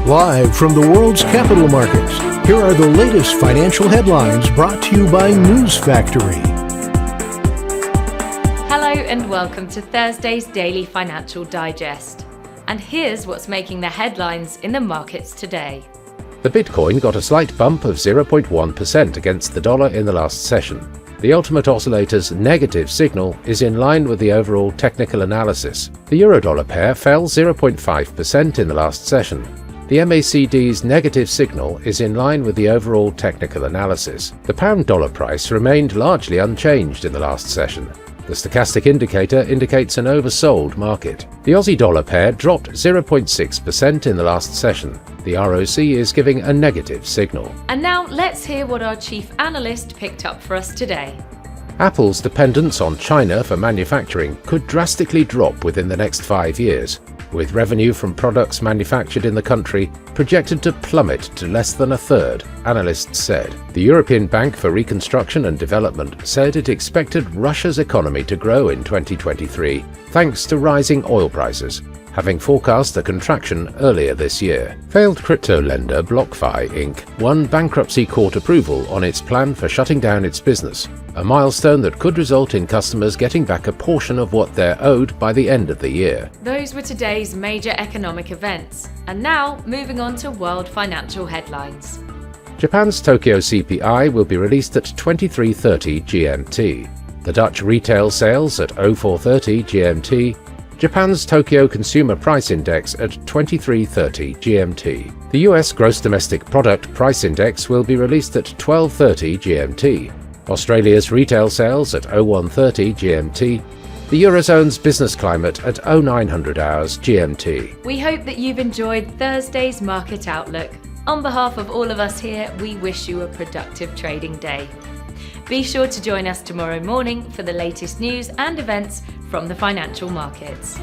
Live from the world's capital markets, here are the latest financial headlines brought to you by News Factory. Hello and welcome to Thursday's Daily Financial Digest. And here's what's making the headlines in the markets today. The Bitcoin got a slight bump of 0.1% against the dollar in the last session. The ultimate oscillator's negative signal is in line with the overall technical analysis. The euro-dollar pair fell 0.5% in the last session. The MACD's negative signal is in line with the overall technical analysis. The pound-dollar price remained largely unchanged in the last session. The stochastic indicator indicates an oversold market. The Aussie-dollar pair dropped 0.6% in the last session. The ROC is giving a negative signal. And now let's hear what our chief analyst picked up for us today. Apple's dependence on China for manufacturing could drastically drop within the next 5 years, with revenue from products manufactured in the country projected to plummet to less than a third, analysts said. The European Bank for Reconstruction and Development said it expected Russia's economy to grow in 2023, thanks to rising oil prices, having forecast a contraction earlier this year. Failed crypto lender BlockFi Inc. won bankruptcy court approval on its plan for shutting down its business, a milestone that could result in customers getting back a portion of what they're owed by the end of the year. Those were today's major economic events. And now, moving on to world financial headlines. Japan's Tokyo CPI will be released at 23:30 GMT. The Dutch retail sales at 04:30 GMT. Japan's Tokyo Consumer Price Index at 23:30 GMT. The US Gross Domestic Product Price Index will be released at 12:30 GMT. Australia's retail sales at 01:30 GMT. The Eurozone's business climate at 0900 hours GMT. We hope that you've enjoyed Thursday's Market Outlook. On behalf of all of us here, we wish you a productive trading day. Be sure to join us tomorrow morning for the latest news and events from the financial markets.